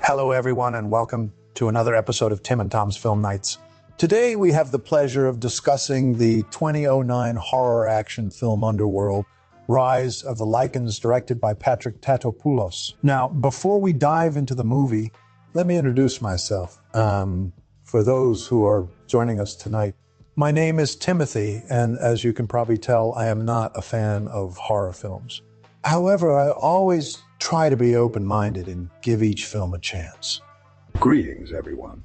Hello, everyone, and welcome to another episode of Tim and Tom's Film Nights. Today, we have the pleasure of discussing the 2009 horror action film Underworld, Rise of the Lycans, directed by Patrick Tatopoulos. Now, before we dive into the movie, let me introduce myself. For those who are joining us tonight, my name is Timothy, and as you can probably tell, I am not a fan of horror films. However, I always try to be open-minded and give each film a chance. Greetings, everyone.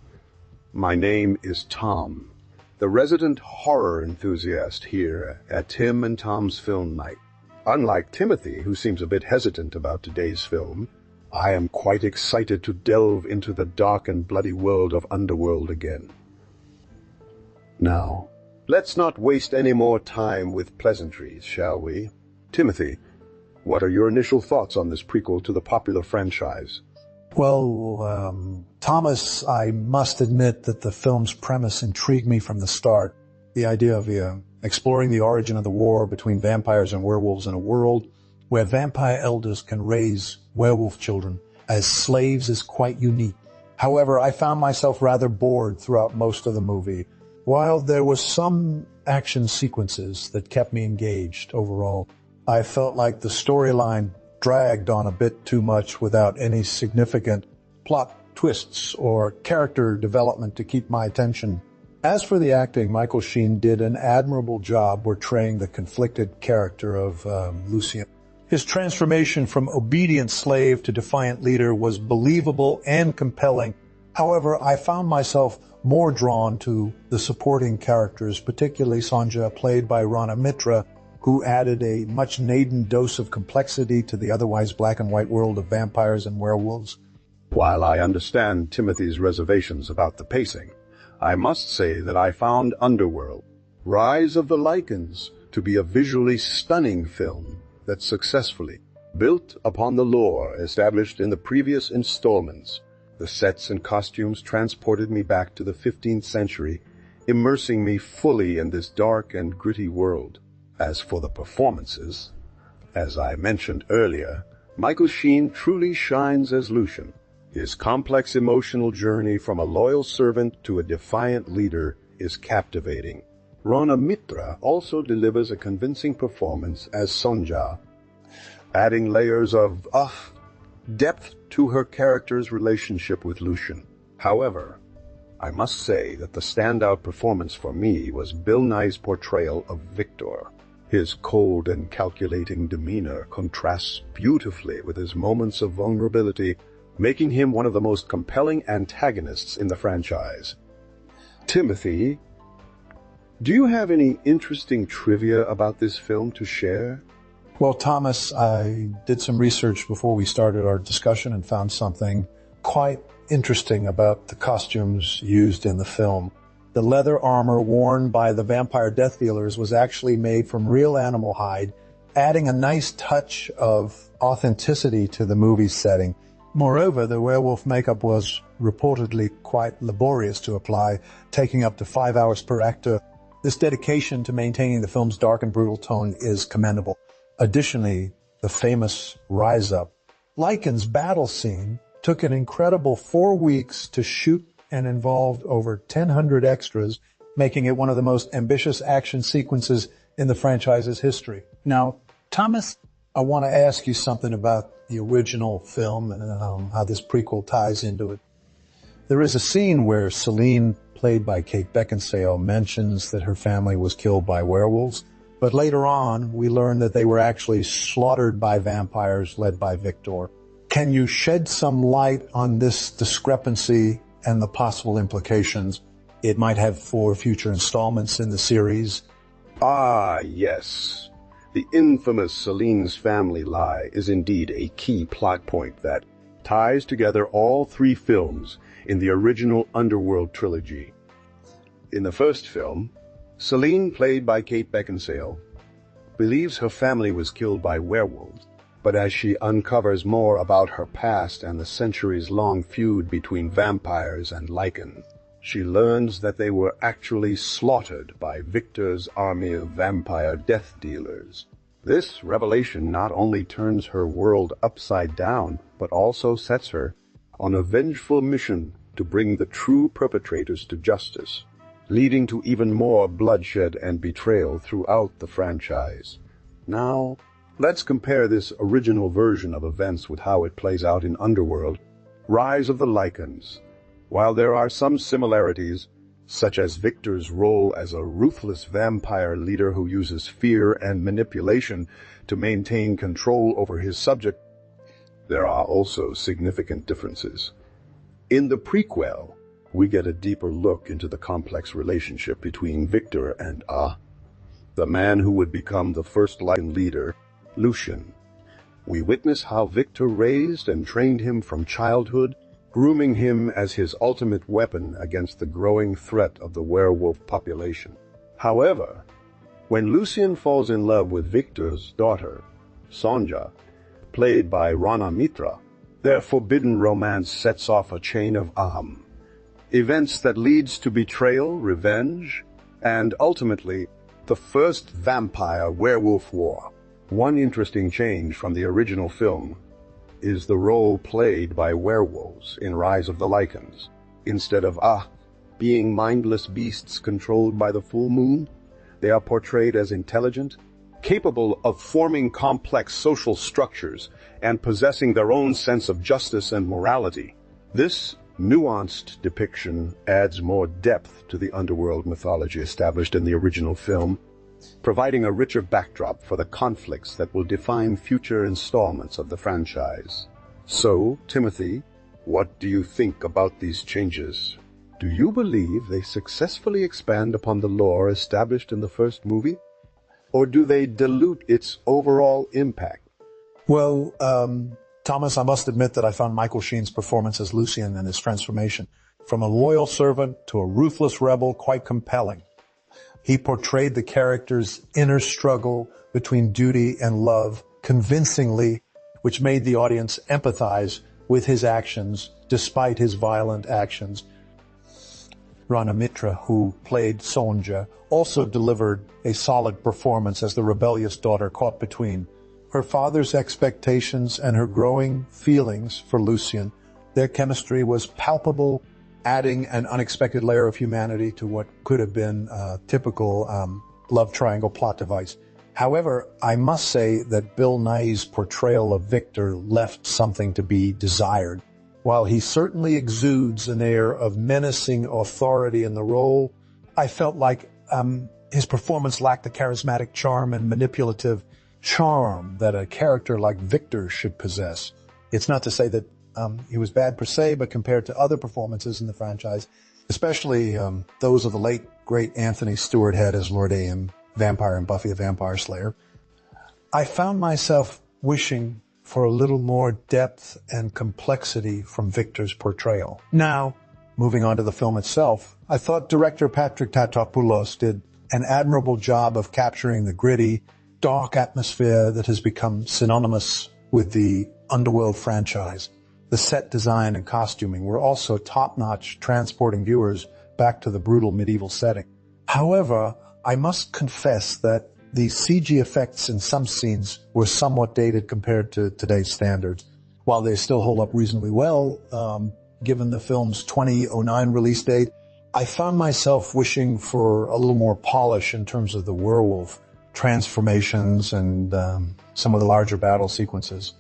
My name is Tom, the resident horror enthusiast here at Tim and Tom's Film Night. Unlike Timothy, who seems a bit hesitant about today's film, I am quite excited to delve into the dark and bloody world of Underworld again. Now, let's not waste any more time with pleasantries, shall we? Timothy, what are your initial thoughts on this prequel to the popular franchise? Well, Thomas, I must admit that the film's premise intrigued me from the start. The idea of exploring the origin of the war between vampires and werewolves in a world where vampire elders can raise werewolf children as slaves is quite unique. However, I found myself rather bored throughout most of the movie. While there were some action sequences that kept me engaged overall, I felt like the storyline dragged on a bit too much without any significant plot twists or character development to keep my attention. As for the acting, Michael Sheen did an admirable job portraying the conflicted character of Lucian. His transformation from obedient slave to defiant leader was believable and compelling. However, I found myself more drawn to the supporting characters, particularly Sonja, played by Rana Mitra, who added a much-needed dose of complexity to the otherwise black and white world of vampires and werewolves. While I understand Timothy's reservations about the pacing, I must say that I found Underworld, Rise of the Lycans, to be a visually stunning film that successfully built upon the lore established in the previous installments. The sets and costumes transported me back to the 15th century, immersing me fully in this dark and gritty world. As for the performances, as I mentioned earlier, Michael Sheen truly shines as Lucian. His complex emotional journey from a loyal servant to a defiant leader is captivating. Rana Mitra also delivers a convincing performance as Sonja, adding layers of depth to her character's relationship with Lucian. However, I must say that the standout performance for me was Bill Nye's portrayal of Viktor. His cold and calculating demeanor contrasts beautifully with his moments of vulnerability, making him one of the most compelling antagonists in the franchise. Timothy, do you have any interesting trivia about this film to share? Well, Thomas, I did some research before we started our discussion and found something quite interesting about the costumes used in the film. The leather armor worn by the vampire death dealers was actually made from real animal hide, adding a nice touch of authenticity to the movie's setting. Moreover, the werewolf makeup was reportedly quite laborious to apply, taking up to 5 hours per actor. This dedication to maintaining the film's dark and brutal tone is commendable. Additionally, the famous Rise Up Lycans battle scene took an incredible 4 weeks to shoot and involved over 1,000 extras, making it one of the most ambitious action sequences in the franchise's history. Now, Thomas, I want to ask you something about the original film and how this prequel ties into it. There is a scene where Celine, played by Kate Beckinsale, mentions that her family was killed by werewolves, but later on, we learn that they were actually slaughtered by vampires led by Viktor. Can you shed some light on this discrepancy and the possible implications it might have for future installments in the series? Ah, yes. The infamous Celine's family lie is indeed a key plot point that ties together all 3 films in the original Underworld trilogy. In the first film, Celine, played by Kate Beckinsale, believes her family was killed by werewolves, but as she uncovers more about her past and the centuries-long feud between vampires and Lycans, she learns that they were actually slaughtered by Viktor's army of vampire death dealers. This revelation not only turns her world upside down, but also sets her on a vengeful mission to bring the true perpetrators to justice, leading to even more bloodshed and betrayal throughout the franchise. Now, let's compare this original version of events with how it plays out in Underworld, Rise of the Lycans. While there are some similarities, such as Viktor's role as a ruthless vampire leader who uses fear and manipulation to maintain control over his subject, there are also significant differences. In the prequel, we get a deeper look into the complex relationship between Viktor and the man who would become the first Lycan leader, Lucian. We witness how Viktor raised and trained him from childhood, grooming him as his ultimate weapon against the growing threat of the werewolf population. However, when Lucian falls in love with Viktor's daughter, Sonja, played by Rana Mitra, their forbidden romance sets off a chain of events that leads to betrayal, revenge, and ultimately, the first vampire-werewolf war. One interesting change from the original film is the role played by werewolves in Rise of the Lycans. Instead of being mindless beasts controlled by the full moon, they are portrayed as intelligent, capable of forming complex social structures and possessing their own sense of justice and morality. This nuanced depiction adds more depth to the underworld mythology established in the original film, providing a richer backdrop for the conflicts that will define future installments of the franchise. So, Timothy, what do you think about these changes? Do you believe they successfully expand upon the lore established in the first movie? Or do they dilute its overall impact? Well, Thomas, I must admit that I found Michael Sheen's performance as Lucian and his transformation from a loyal servant to a ruthless rebel quite compelling. He portrayed the character's inner struggle between duty and love convincingly, which made the audience empathize with his actions despite his violent actions. Rana Mitra, who played Sonja, also delivered a solid performance as the rebellious daughter caught between her father's expectations and her growing feelings for Lucian. Their chemistry was palpable, adding an unexpected layer of humanity to what could have been a typical love triangle plot device. However, I must say that Bill Nighy's portrayal of Viktor left something to be desired. While he certainly exudes an air of menacing authority in the role, I felt like his performance lacked the charismatic charm and manipulative charm that a character like Viktor should possess. It's not to say that he was bad per se, but compared to other performances in the franchise, especially those of the late, great Anthony Stewart Head as Lord Aim, Vampire and Buffy the Vampire Slayer, I found myself wishing for a little more depth and complexity from Viktor's portrayal. Now, moving on to the film itself, I thought director Patrick Tatopoulos did an admirable job of capturing the gritty, dark atmosphere that has become synonymous with the Underworld franchise. The set design and costuming were also top-notch, transporting viewers back to the brutal medieval setting. However, I must confess that the CG effects in some scenes were somewhat dated compared to today's standards. While they still hold up reasonably well, given the film's 2009 release date, I found myself wishing for a little more polish in terms of the werewolf transformations and some of the larger battle sequences.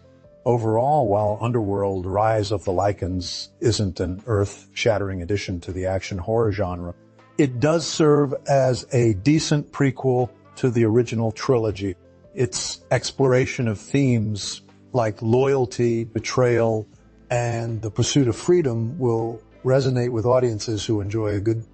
Overall, while Underworld, Rise of the Lycans isn't an earth-shattering addition to the action horror genre, it does serve as a decent prequel to the original trilogy. Its exploration of themes like loyalty, betrayal, and the pursuit of freedom will resonate with audiences who enjoy a good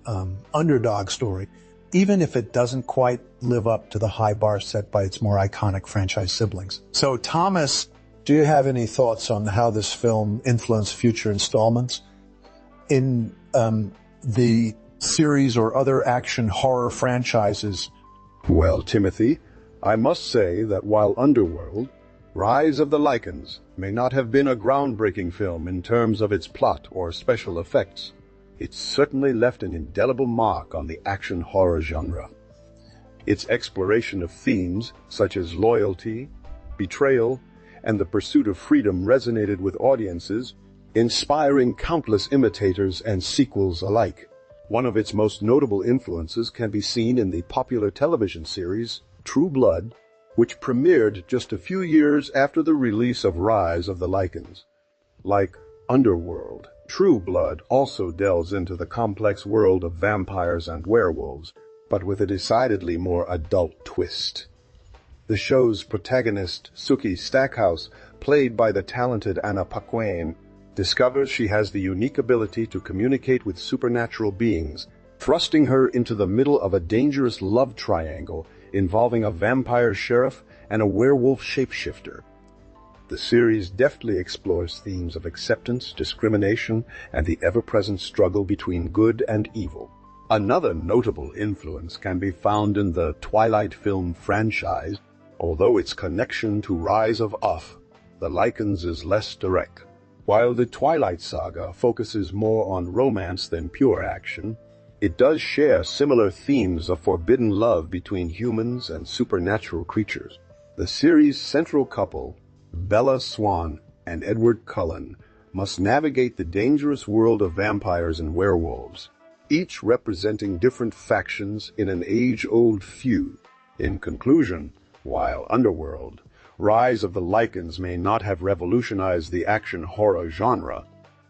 underdog story, even if it doesn't quite live up to the high bar set by its more iconic franchise siblings. So, Thomas, do you have any thoughts on how this film influenced future installments in the series or other action horror franchises? Well, Timothy, I must say that while Underworld, Rise of the Lycans may not have been a groundbreaking film in terms of its plot or special effects, it certainly left an indelible mark on the action horror genre. Its exploration of themes such as loyalty, betrayal, and the pursuit of freedom resonated with audiences inspiring countless imitators and sequels alike. One of its most notable influences can be seen in the popular television series True Blood, which premiered just a few years after the release of Rise of the Lycans. Like Underworld, True Blood also delves into the complex world of vampires and werewolves, but with a decidedly more adult twist. The show's protagonist, Sookie Stackhouse, played by the talented Anna Paquin, discovers she has the unique ability to communicate with supernatural beings, thrusting her into the middle of a dangerous love triangle involving a vampire sheriff and a werewolf shapeshifter. The series deftly explores themes of acceptance, discrimination, and the ever-present struggle between good and evil. Another notable influence can be found in the Twilight film franchise, although its connection to Rise of the Lycans is less direct. While the Twilight saga focuses more on romance than pure action, it does share similar themes of forbidden love between humans and supernatural creatures. The series' central couple, Bella Swan and Edward Cullen, must navigate the dangerous world of vampires and werewolves, each representing different factions in an age-old feud. In conclusion, while Underworld, Rise of the Lycans may not have revolutionized the action horror genre,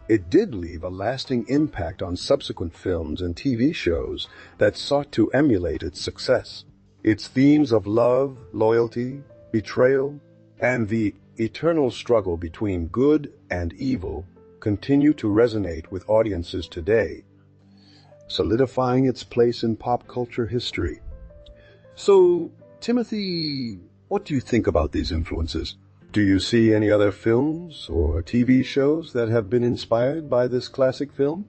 it did leave a lasting impact on subsequent films and TV shows that sought to emulate its success. Its themes of love, loyalty, betrayal, and the eternal struggle between good and evil continue to resonate with audiences today, solidifying its place in pop culture history. So, Timothy, what do you think about these influences? Do you see any other films or TV shows that have been inspired by this classic film?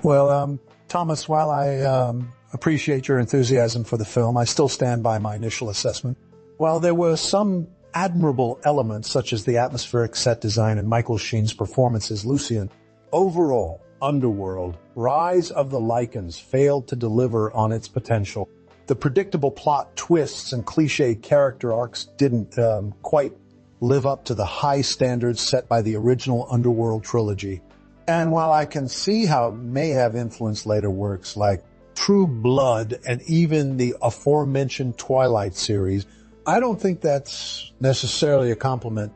Well, Thomas, while I appreciate your enthusiasm for the film, I still stand by my initial assessment. While there were some admirable elements, such as the atmospheric set design and Michael Sheen's performance as Lucian, overall, Underworld, Rise of the Lycans failed to deliver on its potential. The predictable plot twists and cliché character arcs didn't quite live up to the high standards set by the original Underworld trilogy. And while I can see how it may have influenced later works like True Blood and even the aforementioned Twilight series, I don't think that's necessarily a compliment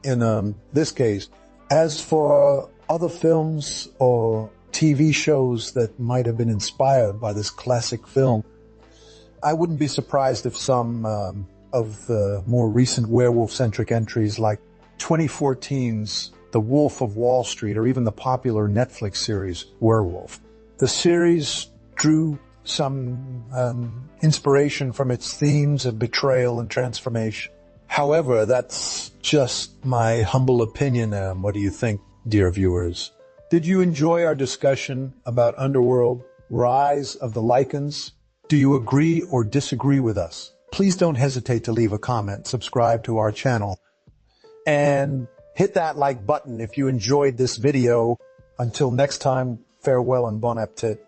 in this case. As for other films or TV shows that might have been inspired by this classic film, I wouldn't be surprised if some of the more recent werewolf-centric entries like 2014's The Wolf of Wall Street or even the popular Netflix series Werewolf. The series drew some inspiration from its themes of betrayal and transformation. However, that's just my humble opinion. What do you think, dear viewers? Did you enjoy our discussion about Underworld, Rise of the Lycans? Do you agree or disagree with us? Please don't hesitate to leave a comment, subscribe to our channel, and hit that like button if you enjoyed this video. Until next time, farewell and bon appetit.